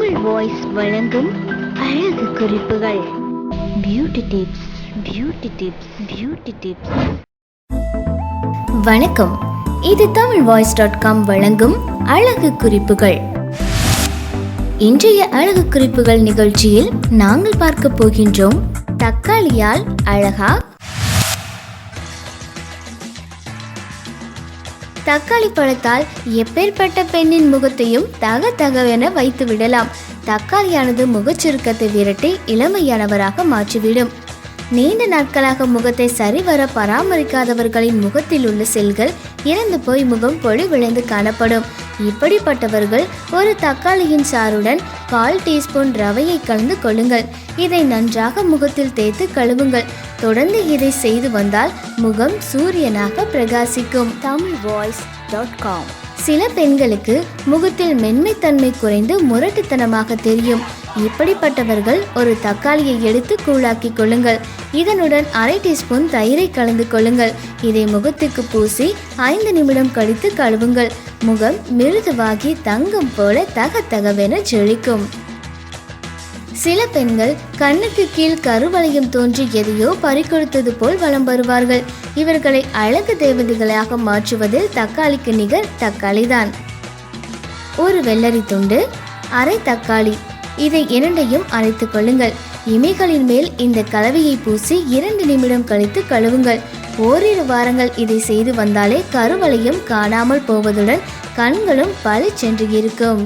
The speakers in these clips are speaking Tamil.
தமிழ் வாய்ஸ் வழங்கும் அழகு குறிப்புகள். Beauty tips, beauty tips, beauty tips. வணக்கம், இது tamilvoice.com வழங்கும் அழகு குறிப்புகள். இன்றைய அழகு குறிப்புகள் நிகழ்ச்சியில் நாங்கள் பார்க்க போகின்றோம், தக்காளியால் அழகா? தக்காளி பழத்தால் எப்பேற்பட்ட பெண்ணின் முகத்தையும் தகவென வைத்து விடலாம். தக்காளியானது முகச்சுருக்கத்தை விரட்டி இளமையானவராக மாற்றிவிடும். நீண்ட நாட்களாக முகத்தை சரிவர பராமரிக்காதவர்களின் முகத்தில் உள்ள செல்கள் இறந்து போய் முகம் பொலிவிழந்து காணப்படும். இப்படிப்பட்டவர்கள் ஒரு தக்காளியின் சாறுடன் 1/4 டீஸ்பூன் ரவையை கலந்து கொள்ளுங்கள். இதை நன்றாக முகத்தில் தேய்த்து கழுவுங்கள். தொடர்ந்து இதை செய்து வந்தால் முகம் சூரியனாக பிரகாசிக்கும். tamilvoice.com. சில பெண்களுக்கு முகத்தில் மென்மைத்தன்மை குறைந்து முரட்டுத்தனமாக தெரியும். இப்படிப்பட்டவர்கள் ஒரு தக்காளியை எடுத்து கூழாக்கி கொள்ளுங்கள். இதனுடன் 1/2 டீஸ்பூன் தயிரை கலந்து கொள்ளுங்கள். இதை முகத்துக்கு பூசி 5 நிமிடம் கழித்து கழுவுங்கள். முகம் மிருதுவாகி தங்கம் போல தகவென ஜொலிக்கும். சில பெண்கள் கண்ணுக்கு கீழ் கருவளையம் தோன்றி எதையோ பறிகொடுத்தது போல் வலம் வருவார்கள். இவர்களை அழகு தேவதைகளாக மாற்றுவதில் தக்காளிக்கு நிகர் தக்காளிதான். ஒரு வெள்ளரி துண்டு, 1/2 தக்காளி, இதை இரண்டையும் அரைத்து கொள்ளுங்கள். இமைகளின் மேல் இந்த கலவையை பூசி 2 நிமிடம் கழித்து கழுவுங்கள். ஓரிரு வாரங்கள் இதை செய்து வந்தாலே கருவளையம் காணாமல் போவதுடன் கண்களும் பளிச்சென்று இருக்கும்.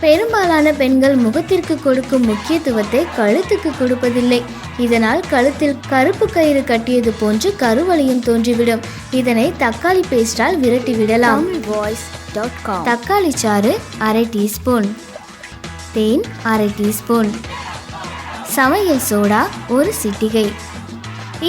பெரும்பாலான பெண்கள் முகத்திற்கு கொடுக்கும் முக்கியத்துவத்தை கழுத்துக்கு கொடுப்பதில்லை. இதனால் கழுத்தில் கருப்பு கயிறு கட்டியது போன்று கருவளையம் தோன்றிவிடும். இதனை தக்காளி பேஸ்டால் விரட்டி விடலாம். tamilvoice.com. தக்காளி சாறு 1/2 டீஸ்பூன், தேன் 1/2 டீஸ்பூன், சமையல் சோடா 1 சிட்டிகை,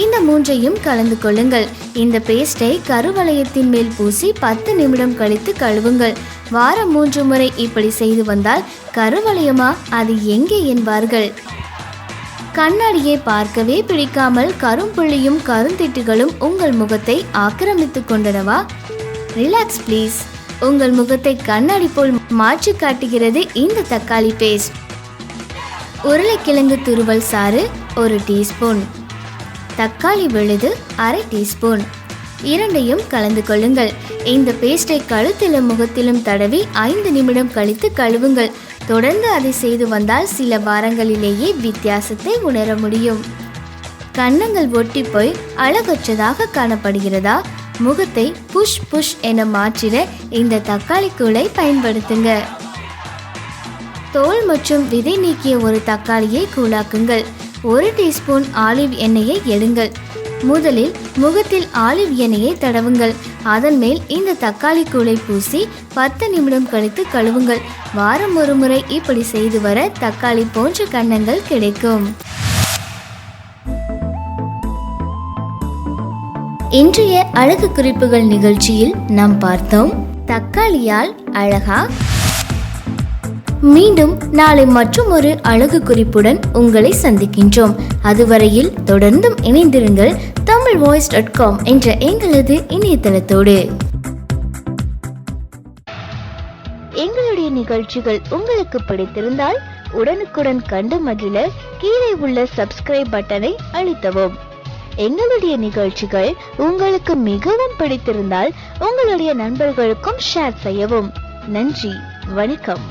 இந்த 3ஐயும் கலந்து கொள்ளுங்கள். இந்த பேஸ்டை கருவளையத்தின் மேல் பூசி 10 நிமிடம் கழித்து கழுவுங்கள். வாரம் 3 முறை இப்படி செய்து வந்தால் கருவளையமா அது எங்கே என்பார்கள். கண்ணாடியை பார்க்கவே பிடிக்காமல் கரும்புள்ளியும் கருந்திட்டுகளும் உங்கள் முகத்தை ஆக்கிரமித்து கொண்டனவா? Relax please. உங்கள் முகத்தை கண்ணாடி போல் மாற்றி காட்டுகிறது இந்த தக்காளி பேஸ்ட். உருளைக்கிழங்கு துருவல் சாறு 1 டீஸ்பூன், தக்காளி விழுது 1/2 டீஸ்பூன், இரண்டையும் கலந்து கொள்ளுங்கள். இந்த பேஸ்டை கழுத்திலும் முகத்திலும் தடவி 5 நிமிடம் கழித்து கழுவுங்கள். தொடர்ந்து அதை செய்து வந்தால் சில வாரங்களிலேயே வித்தியாசத்தை உணர முடியும். கன்னங்கள் ஒட்டி போய் அழகற்றதாக காணப்படுகிறதா? முகத்தை புஷ் என மாற்றிட இந்த தக்காளி கூளை பயன்படுத்துங்க. தோல் மற்றும் விதை நீக்கிய ஒரு தக்காளியை கூழாக்குங்கள். 1 டீஸ்பூன் ஆலிவ் எண்ணெயை எடுங்கள். முதலில் முகத்தில் ஆலிவ் எண்ணெயை தடவுங்கள். அதன் மேல் இந்த தக்காளி கூளை பூசி 10 நிமிடம் கழித்து கழுவுங்கள். வாரம் 1 முறை இப்படி செய்து வர தக்காளி போன்ற கன்னங்கள் கிடைக்கும். இன்றைய அழகு குறிப்புகள் நிகழ்ச்சியில் நாம் பார்த்தோம், தக்காளியால் அழகா? மீண்டும் நாளை மற்றும் ஒரு அழகு குறிப்புடன் உங்களை சந்திக்கின்றோம். அதுவரையில் தொடர்ந்தும் இணைந்திருங்கள் tamilvoice.com என்ற எங்களது இணையதளத்தோடு. எங்களுடைய நிகழ்ச்சிகள் உங்களுக்கு பிடித்திருந்தால் உடனுக்குடன் கண்டு மகிழ கீழே உள்ள சப்ஸ்கிரைப் பட்டனை அழுத்தவும். எங்களுடைய நிகழ்ச்சிகள் உங்களுக்கு மிகவும் பிடித்திருந்தால் உங்களுடைய நண்பர்களுக்கும் ஷேர் செய்யவும். நன்றி, வணக்கம்.